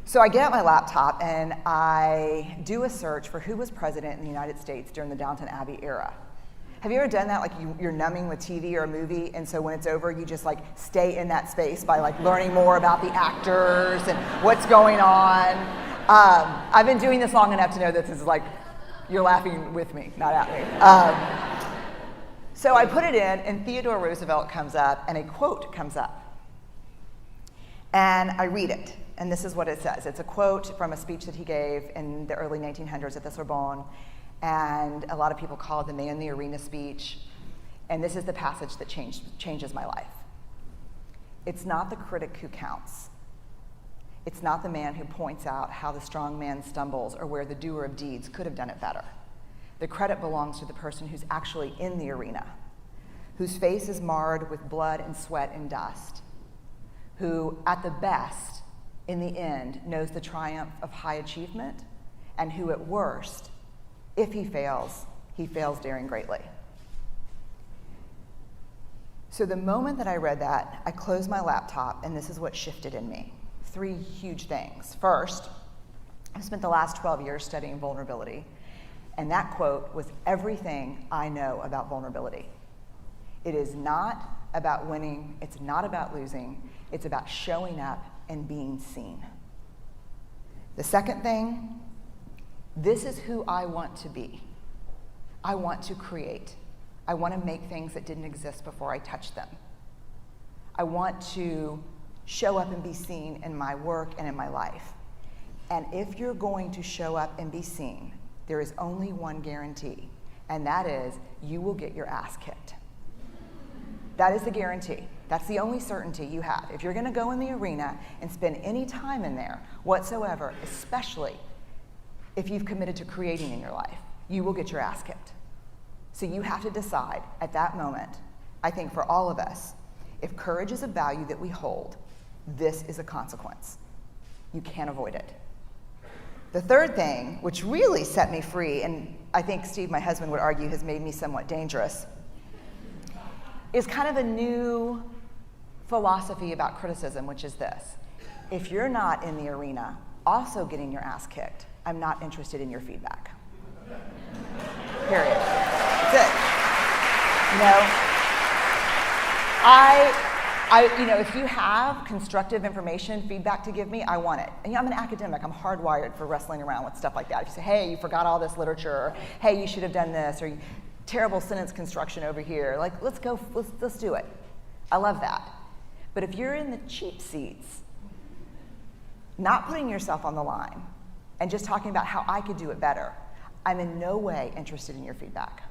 So I get out my laptop and I do a search for who was president in the United States during the Downton Abbey era. Have you ever done that? Like you're numbing with TV or a movie, and so when it's over, you just like stay in that space by like learning more about the actors and what's going on. I've been doing this long enough to know that this is like, you're laughing with me, not at me. So I put it in, and Theodore Roosevelt comes up, and a quote comes up. And I read it, and this is what it says. It's a quote from a speech that he gave in the early 1900s at the Sorbonne, and a lot of people call it the Man in the Arena speech. And this is the passage that changes my life. It's not the critic who counts. It's not the man who points out how the strong man stumbles or where the doer of deeds could have done it better. The credit belongs to the person who's actually in the arena, whose face is marred with blood and sweat and dust, who, at the best, in the end, knows the triumph of high achievement, and who, at worst, if he fails daring greatly. So the moment that I read that, I closed my laptop, and this is what shifted in me. 3 huge things. First, I spent the last 12 years studying vulnerability, and that quote was everything I know about vulnerability. It is not about winning, it's not about losing, it's about showing up and being seen. The second thing, this is who I want to be. I want to create. I want to make things that didn't exist before I touched them. I want to show up and be seen in my work and in my life. And if you're going to show up and be seen, there is only one guarantee, and that is you will get your ass kicked. That is the guarantee. That's the only certainty you have. If you're going to go in the arena and spend any time in there whatsoever, especially if you've committed to creating in your life, you will get your ass kicked. So you have to decide at that moment, I think for all of us, if courage is a value that we hold, this is a consequence. You can't avoid it. The third thing, which really set me free, and I think Steve, my husband, would argue has made me somewhat dangerous, is kind of a new philosophy about criticism, which is this. If you're not in the arena also getting your ass kicked, I'm not interested in your feedback. Period. That's it. If you have constructive information, feedback to give me, I want it. And I'm an academic. I'm hardwired for wrestling around with stuff like that. If you say, hey, you forgot all this literature, or hey, you should have done this, or terrible sentence construction over here, like, let's do it. I love that. But if you're in the cheap seats, not putting yourself on the line, and just talking about how I could do it better, I'm in no way interested in your feedback.